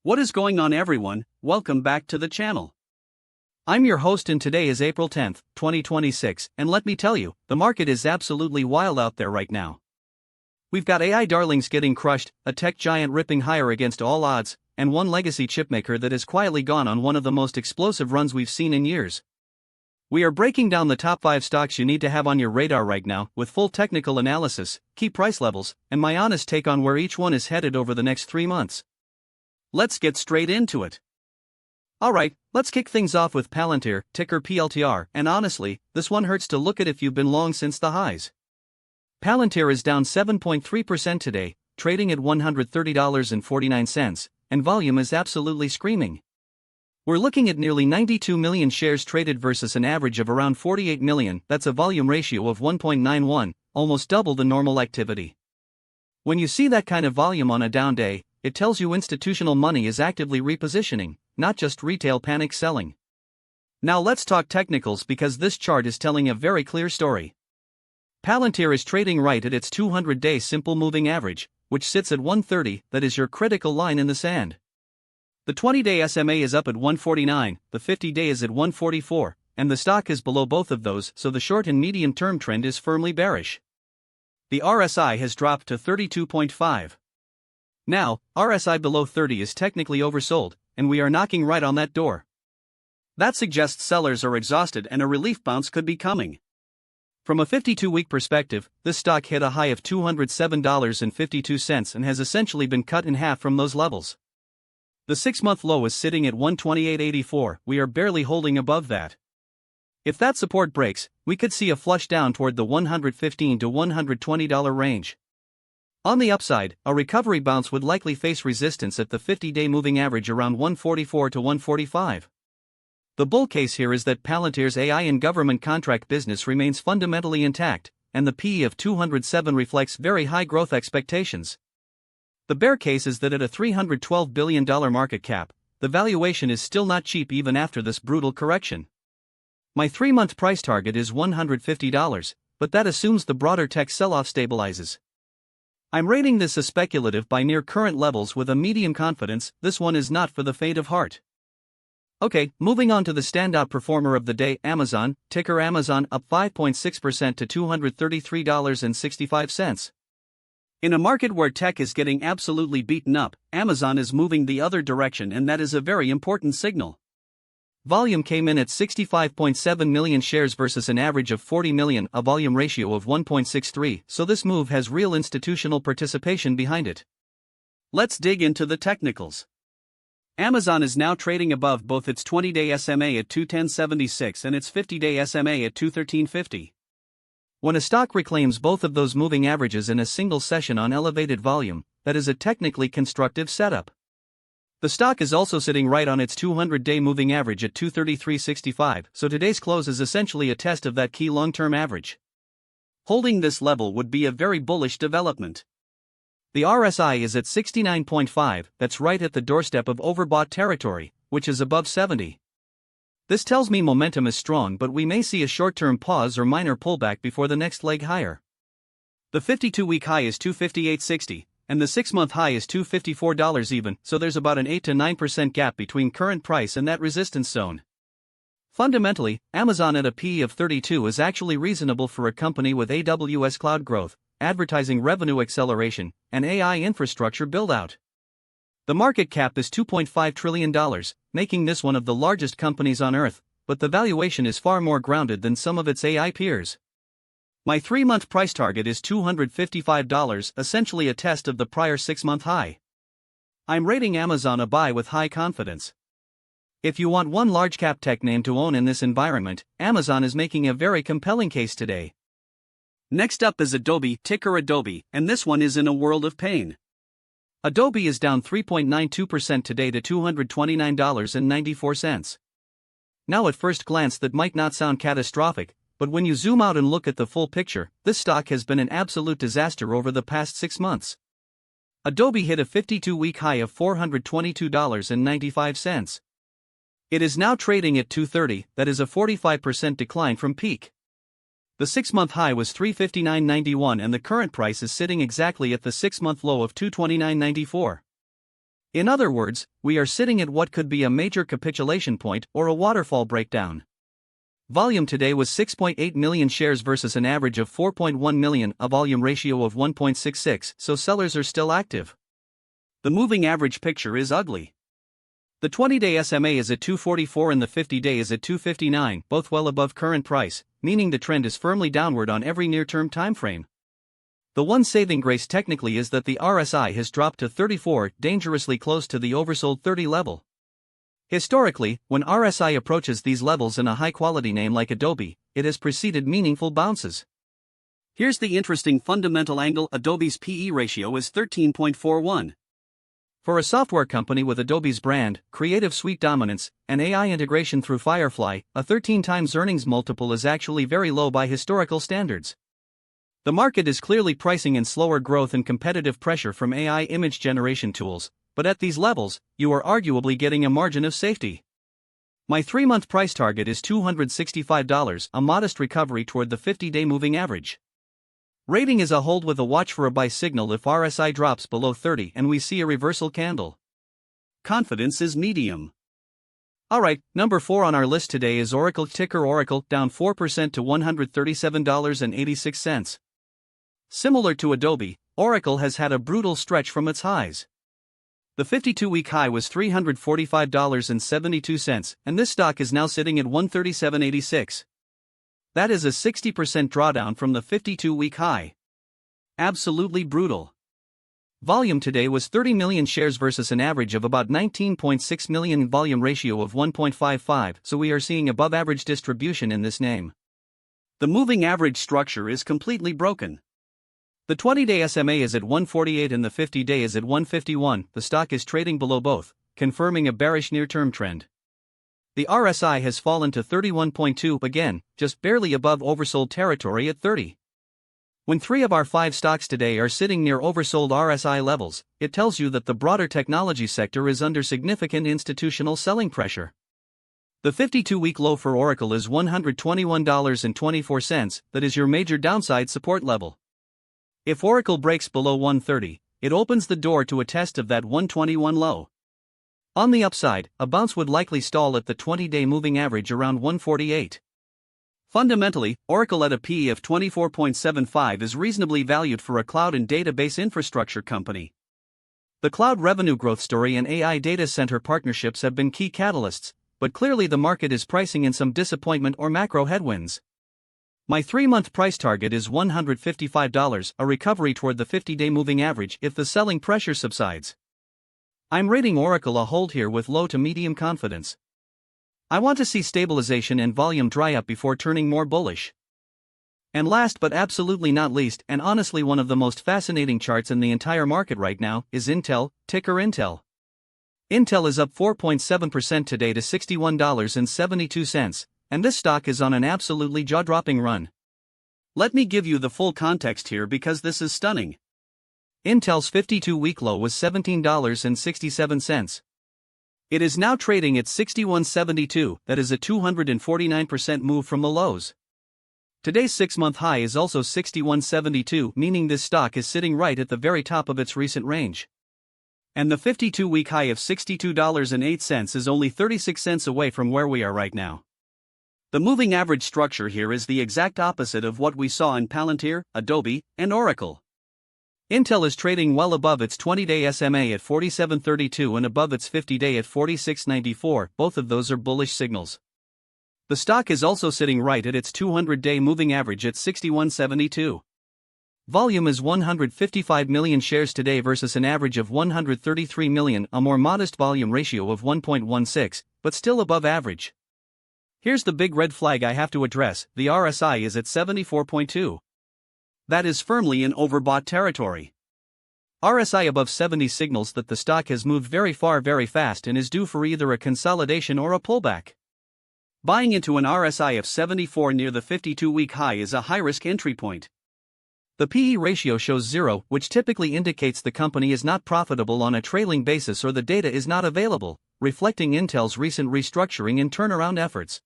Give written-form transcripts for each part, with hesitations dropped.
What is going on, everyone? Welcome back to the channel. I'm your host and today is April 10th, 2026, and let me tell you, the market is absolutely wild out there right now. We've got AI darlings getting crushed, a tech giant ripping higher against all odds, and one legacy chipmaker that has quietly gone on one of the most explosive runs we've seen in years. We are breaking down the top 5 stocks you need to have on your radar right now with full technical analysis, key price levels, and my honest take on where each one is headed over the next 3 months. Let's get straight into it. Alright, let's kick things off with Palantir, ticker PLTR, and honestly, this one hurts to look at if you've been long since the highs. Palantir is down 7.3% today, trading at $130.49, and volume is absolutely screaming. We're looking at nearly 92 million shares traded versus an average of around 48 million, that's a volume ratio of 1.91, almost double the normal activity. When you see that kind of volume on a down day, it tells you institutional money is actively repositioning, not just retail panic selling. Now let's talk technicals because this chart is telling a very clear story. Palantir is trading right at its 200-day simple moving average, which sits at 130, that is your critical line in the sand. The 20-day SMA is up at 149, the 50-day is at 144, and the stock is below both of those, so the short and medium-term trend is firmly bearish. The RSI has dropped to 32.5. Now, RSI below 30 is technically oversold, and we are knocking right on that door. That suggests sellers are exhausted and a relief bounce could be coming. From a 52-week perspective, this stock hit a high of $207.52 and has essentially been cut in half from those levels. The 6-month low is sitting at 128.84, we are barely holding above that. If that support breaks, we could see a flush down toward the $115 to $120 range. On the upside, a recovery bounce would likely face resistance at the 50-day moving average around 144 to 145. The bull case here is that Palantir's AI and government contract business remains fundamentally intact, and the PE of 207 reflects very high growth expectations. The bear case is that at a $312 billion market cap, the valuation is still not cheap even after this brutal correction. My 3-month price target is $150, but that assumes the broader tech sell-off stabilizes. I'm rating this as speculative by near current levels with a medium confidence. This one is not for the faint of heart. Okay, moving on to the standout performer of the day, Amazon, ticker Amazon up 5.6% to $233.65. In a market where tech is getting absolutely beaten up, Amazon is moving the other direction, and that is a very important signal. Volume came in at 65.7 million shares versus an average of 40 million, a volume ratio of 1.63, so this move has real institutional participation behind it. Let's dig into the technicals. Amazon is now trading above both its 20-day SMA at 210.76 and its 50-day SMA at 213.50. When a stock reclaims both of those moving averages in a single session on elevated volume, that is a technically constructive setup. The stock is also sitting right on its 200-day moving average at 233.65, so today's close is essentially a test of that key long-term average. Holding this level would be a very bullish development. The RSI is at 69.5, that's right at the doorstep of overbought territory, which is above 70. This tells me momentum is strong, but we may see a short-term pause or minor pullback before the next leg higher. The 52-week high is 258.60. And the 6-month high is $254 even, so there's about an 8 to 9% gap between current price and that resistance zone. Fundamentally, Amazon at a PE of 32 is actually reasonable for a company with AWS cloud growth, advertising revenue acceleration, and AI infrastructure build-out. The market cap is $2.5 trillion, making this one of the largest companies on Earth, but the valuation is far more grounded than some of its AI peers. My 3-month price target is $255, essentially a test of the prior 6-month high. I'm rating Amazon a buy with high confidence. If you want one large-cap tech name to own in this environment, Amazon is making a very compelling case today. Next up is Adobe, ticker Adobe, and this one is in a world of pain. Adobe is down 3.92% today to $229.94. Now at first glance that might not sound catastrophic, but when you zoom out and look at the full picture, this stock has been an absolute disaster over the past 6 months. Adobe hit a 52-week high of $422.95. It is now trading at $230, that is a 45% decline from peak. The 6-month high was $359.91 and the current price is sitting exactly at the 6-month low of $229.94. In other words, we are sitting at what could be a major capitulation point or a waterfall breakdown. Volume today was 6.8 million shares versus an average of 4.1 million, a volume ratio of 1.66, so sellers are still active. The moving average picture is ugly. The 20-day SMA is at 244 and the 50-day is at 259, both well above current price, meaning the trend is firmly downward on every near-term timeframe. The one saving grace technically is that the RSI has dropped to 34, dangerously close to the oversold 30 level. Historically, when RSI approaches these levels in a high-quality name like Adobe, it has preceded meaningful bounces. Here's the interesting fundamental angle: Adobe's PE ratio is 13.41. For a software company with Adobe's brand, Creative Suite dominance, and AI integration through Firefly, a 13 times earnings multiple is actually very low by historical standards. The market is clearly pricing in slower growth and competitive pressure from AI image generation tools, but at these levels, you are arguably getting a margin of safety. My 3-month price target is $265, a modest recovery toward the 50-day moving average. Rating is a hold with a watch for a buy signal if RSI drops below 30 and we see a reversal candle. Confidence is medium. Alright, number 4 on our list today is Oracle, ticker Oracle, down 4% to $137.86. Similar to Adobe, Oracle has had a brutal stretch from its highs. The 52-week high was $345.72, and this stock is now sitting at $137.86. That is a 60% drawdown from the 52-week high. Absolutely brutal. Volume today was 30 million shares versus an average of about 19.6 million, volume ratio of 1.55, so we are seeing above average distribution in this name. The moving average structure is completely broken. The 20-day SMA is at 148 and the 50-day is at 151, the stock is trading below both, confirming a bearish near-term trend. The RSI has fallen to 31.2 again, just barely above oversold territory at 30. When 3 of our 5 stocks today are sitting near oversold RSI levels, it tells you that the broader technology sector is under significant institutional selling pressure. The 52-week low for Oracle is $121.24, that is your major downside support level. If Oracle breaks below 130, it opens the door to a test of that 121 low. On the upside, a bounce would likely stall at the 20-day moving average around 148. Fundamentally, Oracle at a PE of 24.75 is reasonably valued for a cloud and database infrastructure company. The cloud revenue growth story and AI data center partnerships have been key catalysts, but clearly the market is pricing in some disappointment or macro headwinds. My 3-month price target is $155, a recovery toward the 50-day moving average if the selling pressure subsides. I'm rating Oracle a hold here with low to medium confidence. I want to see stabilization and volume dry up before turning more bullish. And last but absolutely not least, and honestly one of the most fascinating charts in the entire market right now, is Intel, ticker Intel. Intel is up 4.7% today to $61.72, and this stock is on an absolutely jaw-dropping run. Let me give you the full context here because this is stunning. Intel's 52-week low was $17.67. It is now trading at $61.72, that is a 249% move from the lows. Today's 6-month high is also $61.72, meaning this stock is sitting right at the very top of its recent range. And the 52-week high of $62.08 is only 36 cents away from where we are right now. The moving average structure here is the exact opposite of what we saw in Palantir, Adobe, and Oracle. Intel is trading well above its 20-day SMA at 47.32 and above its 50-day at 46.94, both of those are bullish signals. The stock is also sitting right at its 200-day moving average at 61.72. Volume is 155 million shares today versus an average of 133 million, a more modest volume ratio of 1.16, but still above average. Here's the big red flag I have to address: the RSI is at 74.2. That is firmly in overbought territory. RSI above 70 signals that the stock has moved very far very fast and is due for either a consolidation or a pullback. Buying into an RSI of 74 near the 52-week high is a high-risk entry point. The PE ratio shows 0, which typically indicates the company is not profitable on a trailing basis or the data is not available, reflecting Intel's recent restructuring and turnaround efforts.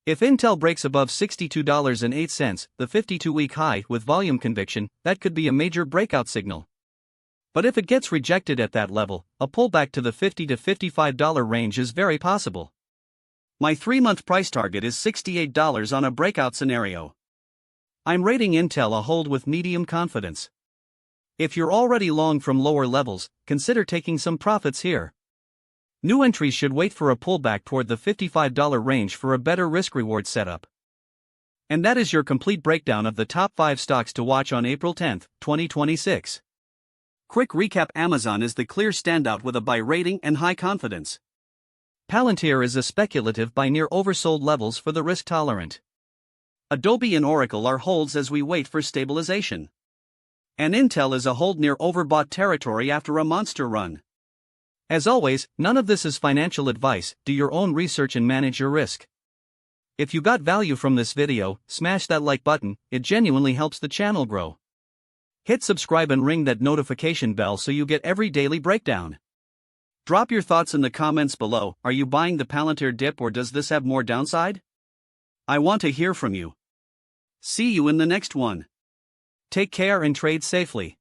If Intel breaks above $62.08, the 52-week high, with volume conviction, that could be a major breakout signal. But if it gets rejected at that level, a pullback to the $50 to $55 range is very possible. My 3-month price target is $68 on a breakout scenario. I'm rating Intel a hold with medium confidence. If you're already long from lower levels, consider taking some profits here. New entries should wait for a pullback toward the $55 range for a better risk-reward setup. And that is your complete breakdown of the top 5 stocks to watch on April 10, 2026. Quick recap: Amazon is the clear standout with a buy rating and high confidence. Palantir is a speculative buy near oversold levels for the risk tolerant. Adobe and Oracle are holds as we wait for stabilization. And Intel is a hold near overbought territory after a monster run. As always, none of this is financial advice. Do your own research and manage your risk. If you got value from this video, smash that like button, it genuinely helps the channel grow. Hit subscribe and ring that notification bell so you get every daily breakdown. Drop your thoughts in the comments below. Are you buying the Palantir dip or does this have more downside? I want to hear from you. See you in the next one. Take care and trade safely.